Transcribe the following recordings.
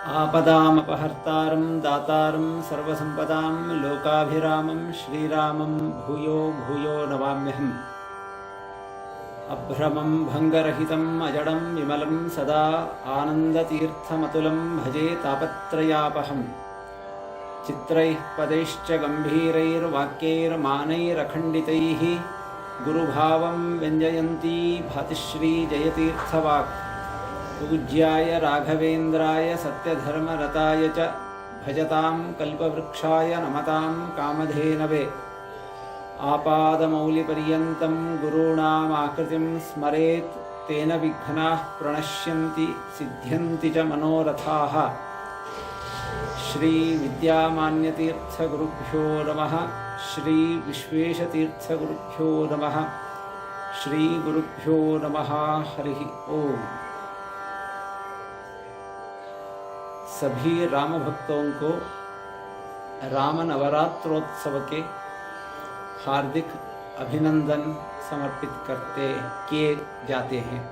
आपदामपहर्तारं दातारं सर्वसम्पदां लोकाभिरामं श्रीरामं भूयो भूयो नमाम्यहम्। अभ्रमं भङ्गरहितम् अजडं विमलं सदा आनन्दतीर्थमतुलं भजे तापत्रयापहम्। चित्रैः पदैश्च गम्भीरैर्वाक्यैर्मानैरखण्डितैः गुरुभावं व्यञ्जयन्ती भातिश्री जयतीर्थवाक्। पूज्याय राघवेन्द्राय सत्यधर्मरताय च भजतां कल्पवृक्षाय नमतां कामधेनवे। आपादमौलिपर्यन्तं गुरूणामाकृतिं स्मरेत् तेन विघ्नाः प्रणश्यन्ति सिद्ध्यन्ति च मनोरथाः। श्री विद्यामान्यतीर्थगुरुभ्यो नमः। श्री विश्वेशतीर्थगुरुभ्यो नमः। श्री गुरुभ्यो नमः। हरिः ओम। सभी राम भक्तों को राम नवरात्रोत्सव के हार्दिक अभिनंदन समर्पित किए जाते हैं।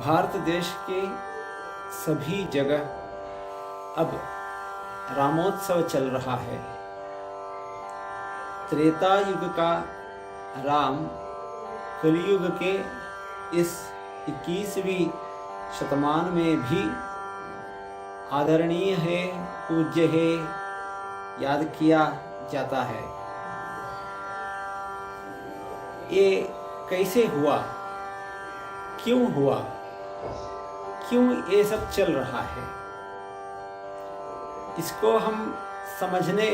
भारत देश के सभी जगह अब रामोत्सव चल रहा है। त्रेता युग का राम कलयुग के इस 21वीं शतमान में भी आदरणीय है, पूज्य है, याद किया जाता है। ये कैसे हुआ, क्यों हुआ, क्यों ये सब चल रहा है, इसको हम समझने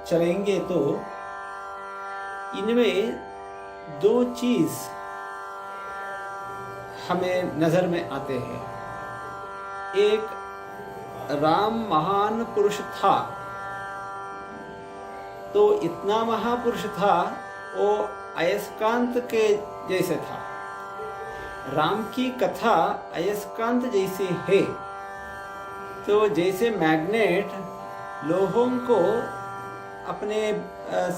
चलेंगे तो इनमें दो चीज हमें नजर में आते हैं। एक, राम महान पुरुष था, तो इतना महापुरुष था वो अयस्कांत के जैसे था। राम की कथा अयस्कांत जैसी है, तो जैसे मैग्नेट लोहों को अपने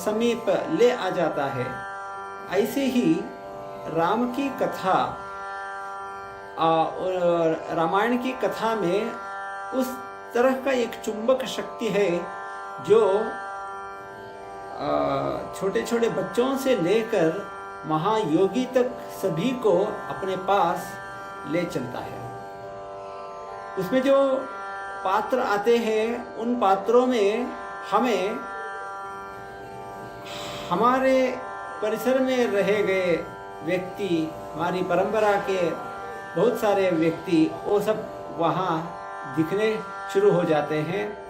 समीप ले आ जाता है, ऐसे ही राम की कथा रामायण की कथा में उस तरह का एक चुंबक शक्ति है जो छोटे छोटे बच्चों से लेकर महायोगी तक सभी को अपने पास ले चलता है। उसमें जो पात्र आते हैं, उन पात्रों में हमें हमारे परिसर में रहे गए व्यक्ति, हमारी परंपरा के बहुत सारे व्यक्ति, वो सब वहाँ दिखने शुरू हो जाते हैं।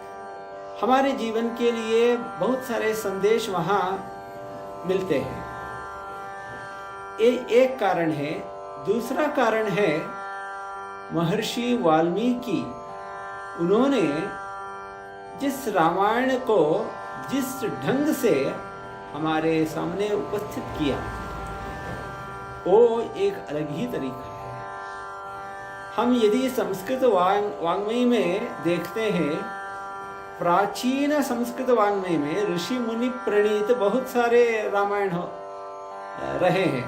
हमारे जीवन के लिए बहुत सारे संदेश वहाँ मिलते हैं। ये एक कारण है। दूसरा कारण है महर्षि वाल्मीकि, उन्होंने जिस रामायण को जिस ढंग से हमारे सामने उपस्थित किया, वो एक अलग ही तरीका है। हम यदि संस्कृत वाङ्मय में देखते हैं, प्राचीन संस्कृत वाङ्मय में ऋषि मुनि प्रणीत बहुत सारे रामायण रहे हैं।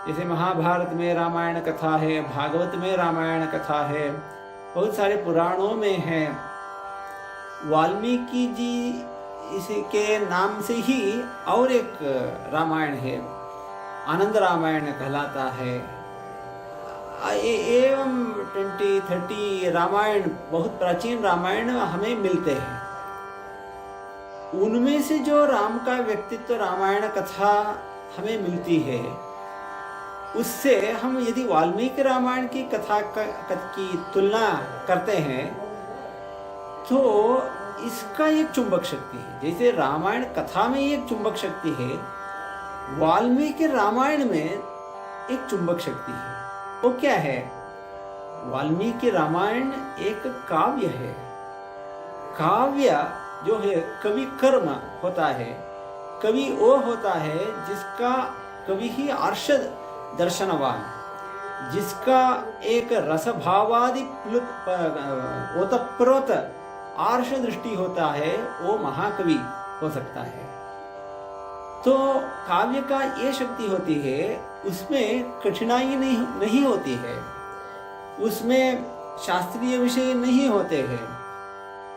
जैसे महाभारत में रामायण कथा है, भागवत में रामायण कथा है, बहुत सारे पुराणों में है। वाल्मीकि जी इसके नाम से ही और एक रामायण है, आनंद रामायण कहलाता है। एवं 20-30 रामायण, बहुत प्राचीन रामायण हमें मिलते हैं। उनमें से जो राम का व्यक्तित्व रामायण कथा हमें मिलती है, उससे हम यदि वाल्मीकि रामायण की कथा की तुलना करते हैं तो इसका एक चुंबक शक्ति है। जैसे रामायण कथा में एक चुंबक शक्ति है, वाल्मीकि रामायण में एक चुंबक शक्ति है। वो क्या है? वाल्मीकि रामायण एक काव्य है। काव्य जो है, कवि कर्म होता है। कवि वो होता है जिसका कवि ही आर्ष दर्शनवान, जिसका एक रसभावादि ओतप्रोत आर्ष दृष्टि होता है, वो महाकवि हो सकता है। तो काव्य का ये शक्ति होती है, उसमें कठिनाई नहीं होती है, उसमें शास्त्रीय विषय नहीं होते हैं,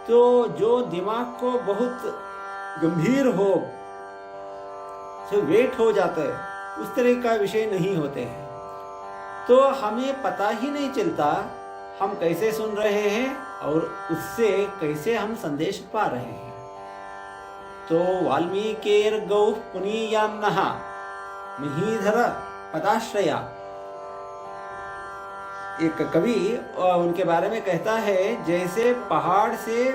तो जो दिमाग को बहुत गंभीर हो, जो वेट हो जाता है, उस तरह का विषय नहीं होते हैं। तो हमें पता ही नहीं चलता हम कैसे सुन रहे हैं और उससे कैसे हम संदेश पा रहे हैं। तो वाल्मीकिर गौ पुनीयान्नः मिहिधर पदाश्रया, एक कवि उनके बारे में कहता है, जैसे पहाड़ से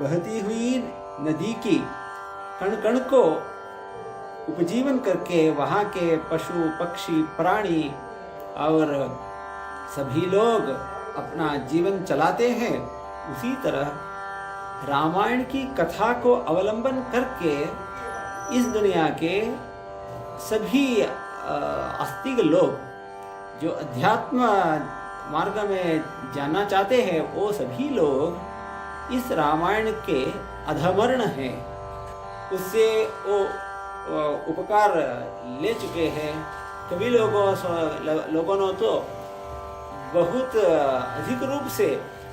बहती हुई नदी की कण कण को उपजीवन करके वहाँ के पशु पक्षी प्राणी और सभी लोग अपना जीवन चलाते हैं, उसी तरह रामायण की कथा को अवलंबन करके इस दुनिया के सभी आस्तिक लोग जो अध्यात्म मार्ग में जानना चाहते हैं, वो सभी लोग इस रामायण के अधमर्ण हैं, उससे वो उपकार ले चुके हैं। कभी लोगों ने तो बहुत अधिक रूप से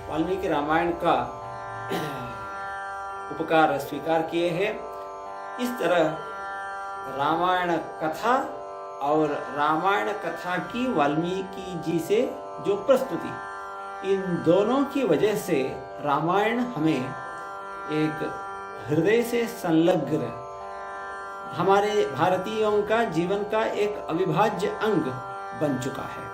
वाल्मीकि रामायण का उपकार स्वीकार किए हैं। इस तरह रामायण कथा और रामायण कथा की वाल्मीकि जी से जो प्रस्तुति, इन दोनों की वजह से रामायण हमें एक हृदय से संलग्न, हमारे भारतीयों का जीवन का एक अविभाज्य अंग बन चुका है।